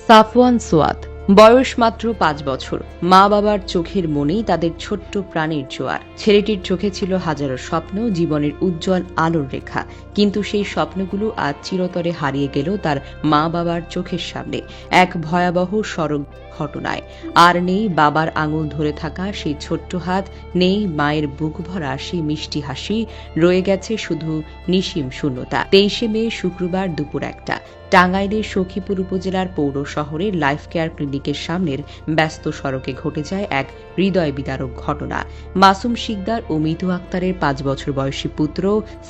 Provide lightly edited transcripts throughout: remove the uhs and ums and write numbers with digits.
সাফওয়ান সোয়াদ বয়স মাত্র ৫ বছর। মা বাবার চোখের মনেই তাদের ছোট্ট প্রাণের জোয়ার। ছেলেটির চোখে ছিল হাজারো স্বপ্ন, জীবনের উজ্জ্বল আলোর রেখা। কিন্তু সেই স্বপ্নগুলো আজ চিরতরে হারিয়ে গেল তার মা বাবার চোখের সামনে এক ভয়াবহ সড়ক ঘটনায়। আর নেই বাবার আঙুল ধরে থাকা সেই ছোট্ট হাত, নেই মায়ের বুক ভরা সেই মিষ্টি হাসি, রয়ে গেছে শুধু নিশিম শূন্যতা। ২৩শে মে শুক্রবার দুপুর ১টা টাঙ্গাইলের সখীপুর উপজেলার পৌর শহরের লাইফ কেয়ার ক্লিনিকের সামনের ব্যস্ত সড়কে ঘটে যায় এক হৃদয় বিদারক ঘটনা। মাসুম শিকদার ও মিতু আক্তারের ৫ বছর বয়সী পুত্র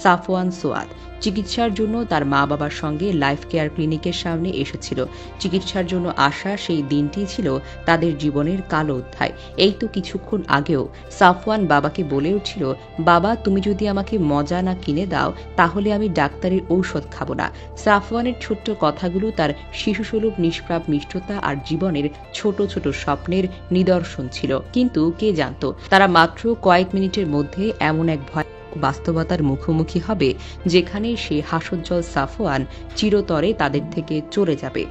সাফওয়ান সোয়াদ চিকিৎসার জন্য তার মা বাবার সঙ্গে লাইফ কেয়ার ক্লিনিকের সামনে এসেছিল। চিকিৎসার জন্য আসা সেই দিনটি ছিল তাদের জীবনের কালো অধ্যায়। এই তো কিছুক্ষণ আগেও সাফওয়ান বাবাকে বলে উঠছিল, বাবা তুমি যদি আমাকে মজা না কিনে দাও তাহলে আমি ডাক্তারের ঔষধ খাবো না। সাফওয়ানের ছোট্ট কথাগুলো তার শিশুসুলভ নিষ্পাপ মিষ্টতা আর জীবনের ছোট ছোট স্বপ্নের নিদর্শন ছিল। কিন্তু কে জানতো তারা মাত্র কয়েক মিনিটের মধ্যে এমন এক ভয় বাস্তবতার মুখোমুখি হবে যেখানে সে হাস্যোজ্জ্বল সাফওয়ান চিরতরে তাদের থেকে চলে যাবে।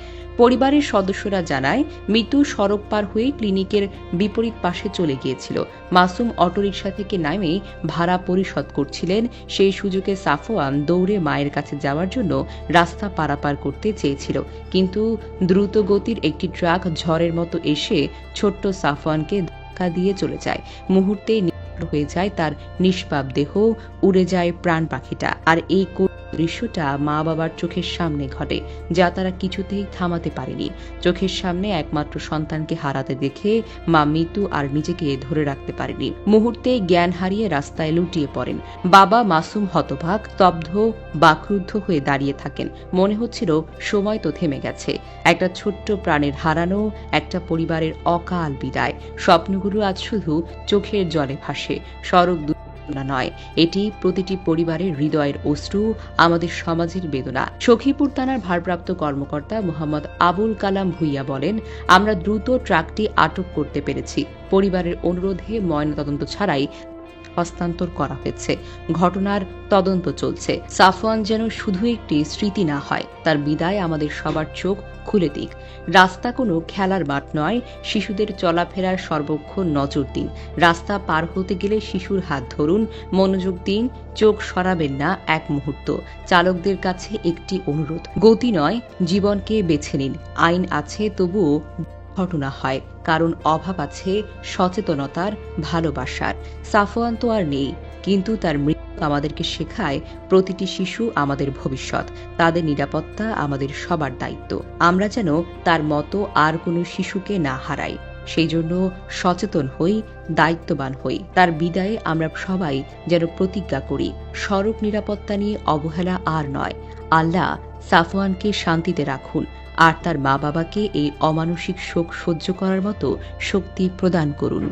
পরিবারের সদস্যরা জানায়, মিতু সড়ক পার হয়ে ক্লিনিকের বিপরীত পাশে চলে গিয়েছিল। মাসুম অটোরিকশা থেকে নামে ভাড়া পরিশোধ করছিলেন। সেই সুযোগে সাফওয়ান দৌড়ে মায়ের কাছে যাওয়ার জন্য রাস্তা পারাপার করতে চেয়েছিল, কিন্তু দ্রুত গতির একটি ট্রাক ঝড়ের মতো এসে ছোট্ট সাফওয়ানকে ধাক্কা দিয়ে চলে যায়। মুহূর্তেই হয়ে যায় তার নিষ্পাপ দেহ, উড়ে যায় প্রাণ পাখিটা। আর এই দৃশ্যটা মা বাবার চোখের সামনে ঘটে, যা তারা কিছুতেই থামাতে পারেনি। চোখের সামনে একমাত্র সন্তানকে হারাতে দেখে মা মিতু আর নিজেকে ধরে রাখতে পারেনি। মুহূর্তে জ্ঞান হারিয়ে রাস্তায় লুটিয়ে পড়েন। বাবা মাসুম হতবাক, স্তব্ধ, বাকরুদ্ধ হয়ে দাঁড়িয়ে থাকেন। মনে হচ্ছিল সময় তো থেমে গেছে। একটা ছোট্ট প্রাণের হারানো, একটা পরিবারের অকাল বিদায়। স্বপ্নগুলো আজ শুধু চোখের জলে ভাসে। সড়ক নয়, এটি প্রতিটি পরিবারের হৃদয়ের অশ্রু, আমাদের সমাজের বেদনা। সখীপুর থানার ভারপ্রাপ্ত কর্মকর্তা মোহাম্মদ আবুল কালাম ভুইয়া বলেন, আমরা দ্রুত ট্রাকটি আটক করতে পেরেছি। পরিবারের অনুরোধে ময়নাতদন্ত ছাড়াই হস্তান্তর করা হয়েছে। ঘটনার তদন্ত চলছে। সাফওয়ান যেন শুধু একটি স্মৃতি না হয়, তার বিদায় আমাদের সবার চোখ খুলে দিক। রাস্তা কোনো খেলার মাঠ নয়, শিশুদের চলাফেরার সর্বক্ষণ নজর দিন। রাস্তা পার হতে গেলে শিশুর হাত ধরুন, মনোযোগ দিন, চোখ সরাবেন না এক মুহূর্ত। চালকদের কাছে একটি অনুরোধ, গতি নয়, জীবনকে বেছে নিন। আইন আছে, তবুও ঘটনা হয় কারণ অভাব আছে সচেতনতার, ভালোবাসার। সাফওয়ান তো আর নেই, কিন্তু তার মৃত্যু আমাদেরকে শেখায় প্রতিটি শিশু আমাদের ভবিষ্যৎ। তাদের নিরাপত্তা আমাদের সবার দায়িত্ব। আমরা যেন তার মতো আর কোনো শিশুকে না হারাই। সেই জন্য সচেতন হই, দায়িত্ববান হই। তার বিদায়ে আমরা সবাই যেন প্রতিজ্ঞা করি, সড়ক নিরাপত্তা নিয়ে অবহেলা আর নয়। আল্লাহ সাফওয়ানকে শান্তিতে রাখুন আর তার মা বাবাকে এই অমানসিক শোক সহ্য করার মতো শক্তি প্রদান করুন।